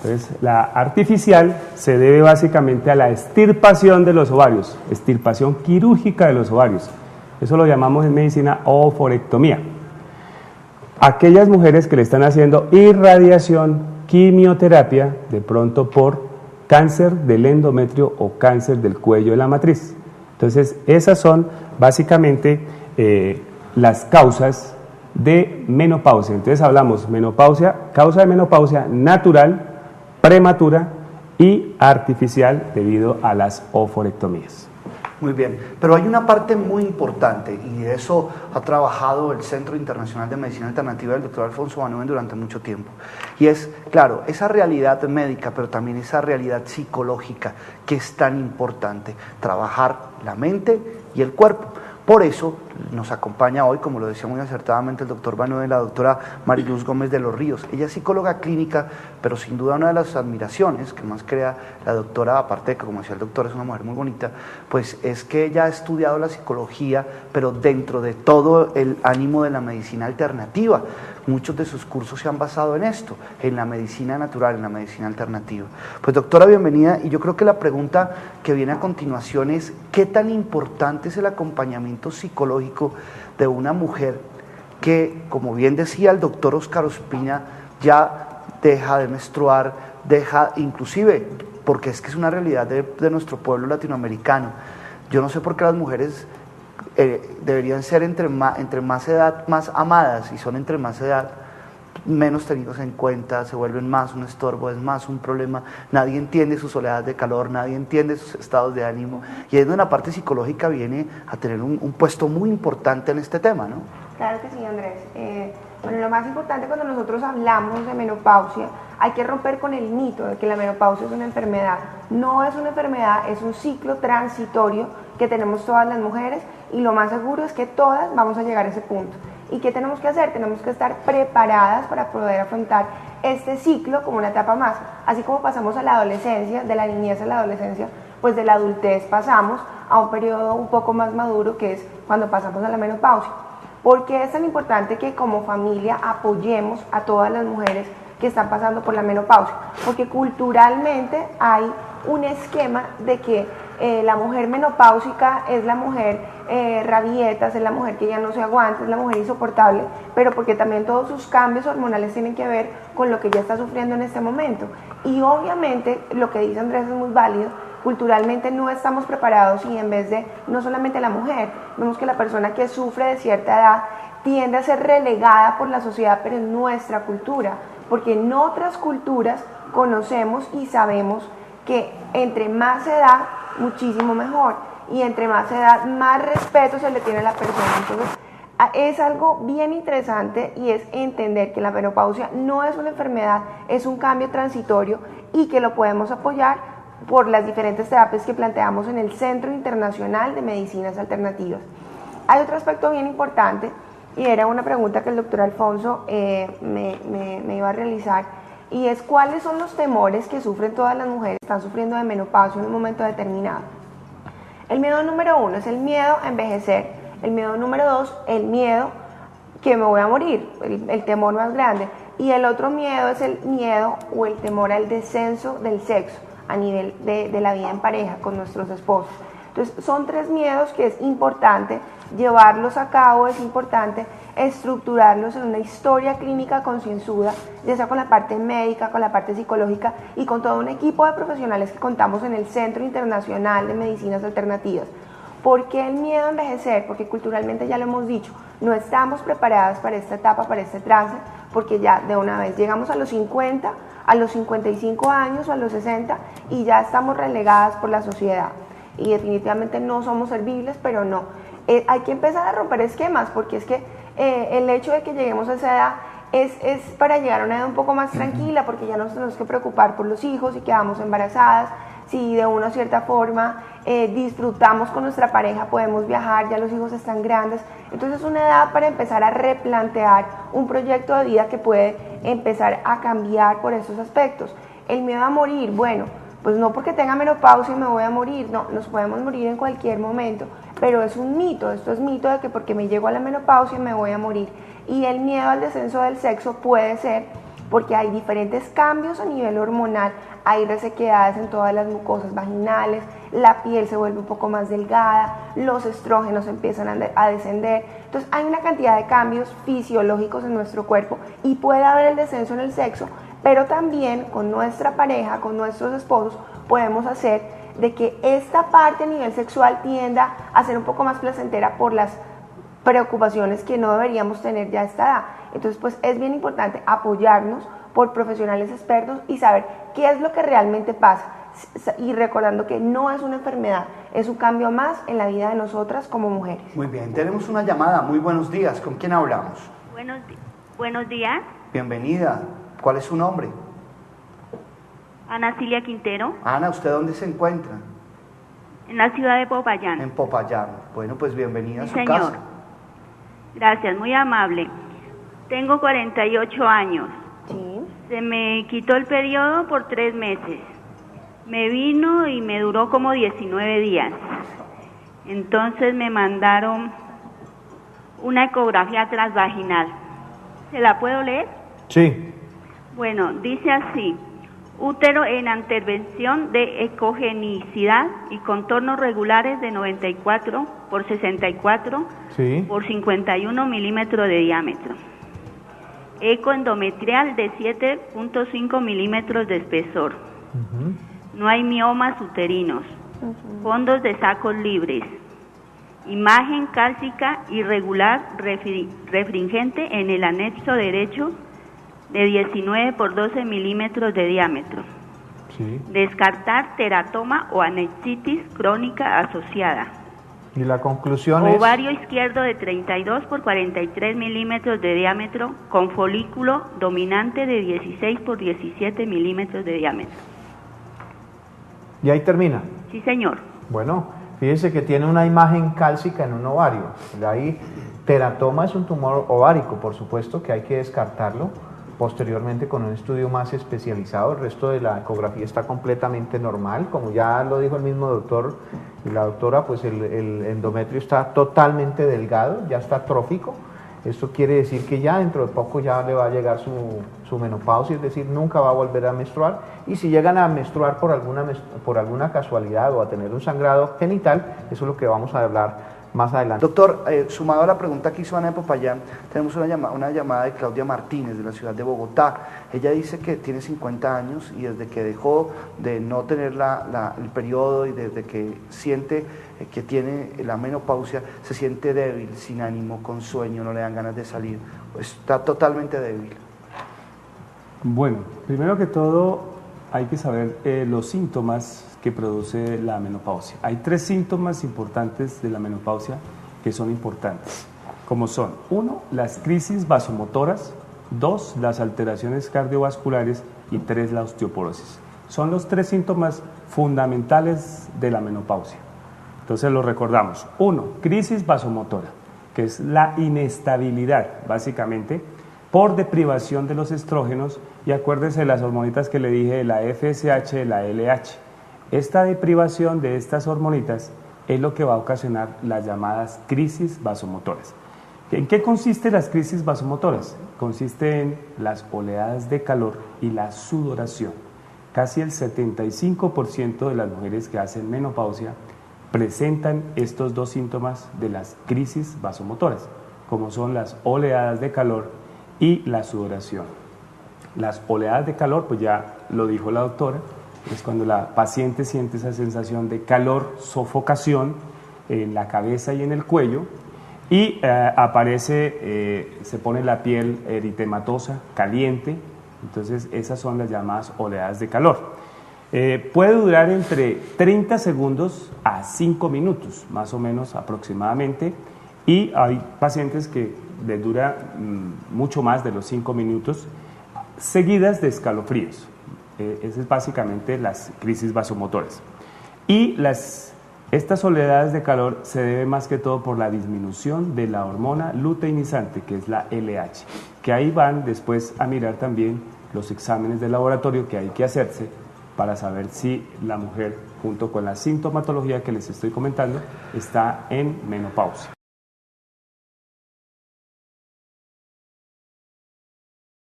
Entonces, la artificial se debe básicamente a la extirpación de los ovarios, extirpación quirúrgica de los ovarios. Eso lo llamamos en medicina oophorectomía. Aquellas mujeres que le están haciendo irradiación, quimioterapia, de pronto por cáncer del endometrio o cáncer del cuello de la matriz. Entonces, esas son básicamente las causas de menopausia. Entonces hablamos menopausia, causa de menopausia natural, prematura y artificial debido a las oophorectomías. Muy bien, pero hay una parte muy importante y de eso ha trabajado el Centro Internacional de Medicina Alternativa del Dr. Alfonso Van durante mucho tiempo. Y es, claro, esa realidad médica, pero también esa realidad psicológica que es tan importante, trabajar la mente y el cuerpo. Por eso nos acompaña hoy, como lo decía muy acertadamente el doctor Banúe, y la doctora Mariluz Gómez de los Ríos. Ella es psicóloga clínica, pero sin duda una de las admiraciones que más crea la doctora, aparte de que, como decía el doctor, es una mujer muy bonita, pues es que ella ha estudiado la psicología, pero dentro de todo el ánimo de la medicina alternativa. Muchos de sus cursos se han basado en esto, en la medicina natural, en la medicina alternativa. Pues doctora, bienvenida, y yo creo que la pregunta que viene a continuación es, ¿qué tan importante es el acompañamiento psicológico de una mujer que, como bien decía el doctor Óscar Ospina, ya deja de menstruar, deja inclusive, porque es que es una realidad de nuestro pueblo latinoamericano? Yo no sé por qué las mujeres deberían ser entre más edad más amadas, y son entre más edad menos tenidos en cuenta, se vuelven más un estorbo, es más un problema, nadie entiende sus oleadas de calor, nadie entiende sus estados de ánimo, y es donde la parte psicológica viene a tener un puesto muy importante en este tema, ¿no? Claro que sí, Andrés. Bueno, lo más importante cuando nosotros hablamos de menopausia, hay que romper con el mito de que la menopausia es una enfermedad. No es una enfermedad, es un ciclo transitorio que tenemos todas las mujeres, y lo más seguro es que todas vamos a llegar a ese punto. ¿Y qué tenemos que hacer? Tenemos que estar preparadas para poder afrontar este ciclo como una etapa más. Así como pasamos a la adolescencia, de la niñez a la adolescencia, pues de la adultez pasamos a un periodo un poco más maduro, que es cuando pasamos a la menopausia. ¿Por qué es tan importante que como familia apoyemos a todas las mujeres que están pasando por la menopausia? Porque culturalmente hay un esquema de que la mujer menopáusica es la mujer rabietas, es la mujer que ya no se aguanta, es la mujer insoportable, pero porque también todos sus cambios hormonales tienen que ver con lo que ella está sufriendo en este momento. Y obviamente lo que dice Andrés es muy válido. Culturalmente no estamos preparados, y en vez de, no solamente la mujer, vemos que la persona que sufre de cierta edad tiende a ser relegada por la sociedad, pero en nuestra cultura, porque en otras culturas conocemos y sabemos que entre más edad, muchísimo mejor, y entre más edad, más respeto se le tiene a la persona. Entonces, es algo bien interesante, y es entender que la menopausia no es una enfermedad, es un cambio transitorio, y que lo podemos apoyar por las diferentes terapias que planteamos en el Centro Internacional de Medicinas Alternativas. Hay otro aspecto bien importante, y era una pregunta que el doctor Alfonso me iba a realizar, y es cuáles son los temores que sufren todas las mujeres que están sufriendo de menopausia en un momento determinado. El miedo número 1 es el miedo a envejecer. El miedo número 2, el miedo que me voy a morir, el temor más grande. Y el otro miedo es el miedo o el temor al descenso del sexo a nivel de la vida en pareja con nuestros esposos. Entonces, son 3 miedos que es importante llevarlos a cabo, es importante estructurarlos en una historia clínica concienzuda, ya sea con la parte médica, con la parte psicológica y con todo un equipo de profesionales que contamos en el Centro Internacional de Medicinas Alternativas. ¿Por qué el miedo a envejecer? Porque culturalmente, ya lo hemos dicho, no estamos preparadas para esta etapa, para este trance, porque ya de una vez llegamos a los 50, a los 55 años o a los 60 y ya estamos relegadas por la sociedad. Y definitivamente no somos servibles, pero no. Hay que empezar a romper esquemas, porque es que el hecho de que lleguemos a esa edad es para llegar a una edad un poco más tranquila, porque ya no nos tenemos que preocupar por los hijos y quedamos embarazadas. Si de una cierta forma disfrutamos con nuestra pareja, podemos viajar, ya los hijos están grandes. Entonces es una edad para empezar a replantear un proyecto de vida que puede empezar a cambiar por esos aspectos. El miedo a morir, bueno, pues no porque tenga menopausia y me voy a morir, no, nos podemos morir en cualquier momento, pero es un mito, esto es mito de que porque me llego a la menopausia me voy a morir. Y el miedo al descenso del sexo puede ser porque hay diferentes cambios a nivel hormonal, hay resequedades en todas las mucosas vaginales, la piel se vuelve un poco más delgada, los estrógenos empiezan a descender, entonces hay una cantidad de cambios fisiológicos en nuestro cuerpo y puede haber el descenso en el sexo, pero también con nuestra pareja, con nuestros esposos, podemos hacer de que esta parte a nivel sexual tienda a ser un poco más placentera por las preocupaciones que no deberíamos tener ya a esta edad. Entonces, pues es bien importante apoyarnos por profesionales expertos y saber qué es lo que realmente pasa. Y recordando que no es una enfermedad, es un cambio más en la vida de nosotras como mujeres. Muy bien, tenemos una llamada. Muy buenos días. ¿Con quién hablamos? Buenos días. Bienvenida. ¿Cuál es su nombre? Ana Cilia Quintero, Ana, ¿usted dónde se encuentra? en la ciudad de Popayán. En Popayán. Bueno, pues bienvenida a Sí, su señor. casa. Gracias, muy amable. Tengo 48 años. Sí. Se me quitó el periodo por 3 meses. Me vino y me duró como 19 días. Entonces me mandaron una ecografía transvaginal. ¿Se la puedo leer? Sí. Bueno, dice así: útero en intervención de ecogenicidad y contornos regulares de 94 por 64 Sí. por 51 milímetros de diámetro. Eco endometrial de 7.5 milímetros de espesor. No hay miomas uterinos. Fondos de sacos libres. Imagen cálcica irregular refringente en el anexo derecho de 19 por 12 milímetros de diámetro. Sí. Descartar teratoma o anexitis crónica asociada. Y la conclusión es... Ovario izquierdo de 32 por 43 milímetros de diámetro con folículo dominante de 16 por 17 milímetros de diámetro. Y ahí termina. Sí, señor. Bueno, fíjese que tiene una imagen cálcica en un ovario. De ahí, teratoma es un tumor ovárico, por supuesto que hay que descartarlo posteriormente con un estudio más especializado. El resto de la ecografía está completamente normal, como ya lo dijo el mismo doctor y la doctora, pues el endometrio está totalmente delgado, ya está trófico. Esto quiere decir que ya dentro de poco ya le va a llegar su menopausia, es decir, nunca va a volver a menstruar. Y si llegan a menstruar por alguna casualidad o a tener un sangrado genital, eso es lo que vamos a hablar más adelante. Doctor, sumado a la pregunta que hizo Ana de Popayán, tenemos una llamada de Claudia Martínez de la ciudad de Bogotá. Ella dice que tiene 50 años y desde que dejó de no tener el periodo y desde que siente que tiene la menopausia, se siente débil, sin ánimo, con sueño, no le dan ganas de salir, está totalmente débil. Bueno, primero que todo hay que saber los síntomas que produce la menopausia. Hay 3 síntomas importantes de la menopausia que son importantes, como son: 1, las crisis vasomotoras; 2, las alteraciones cardiovasculares; y 3, la osteoporosis. Son los 3 síntomas fundamentales de la menopausia. Entonces los recordamos. 1, crisis vasomotora, que es la inestabilidad, básicamente, por deprivación de los estrógenos, y acuérdense de las hormonitas que le dije, de la FSH, de la LH. Esta deprivación de estas hormonitas es lo que va a ocasionar las llamadas crisis vasomotoras. ¿En qué consisten las crisis vasomotoras? Consiste en las oleadas de calor y la sudoración. Casi el 75% de las mujeres que hacen menopausia presentan estos 2 síntomas de las crisis vasomotoras, como son las oleadas de calor y la sudoración. Las oleadas de calor, pues ya lo dijo la doctora, es cuando la paciente siente esa sensación de calor, sofocación en la cabeza y en el cuello, y se pone la piel eritematosa, caliente. Entonces esas son las llamadas oleadas de calor. Puede durar entre 30 segundos a 5 minutos, más o menos aproximadamente, y hay pacientes que les dura mucho más de los 5 minutos, seguidas de escalofríos. Esas es básicamente las crisis vasomotoras. Y estas oleadas de calor se deben más que todo por la disminución de la hormona luteinizante, que es la LH, que ahí van después a mirar también los exámenes de laboratorio que hay que hacerse para saber si la mujer, junto con la sintomatología que les estoy comentando, está en menopausia.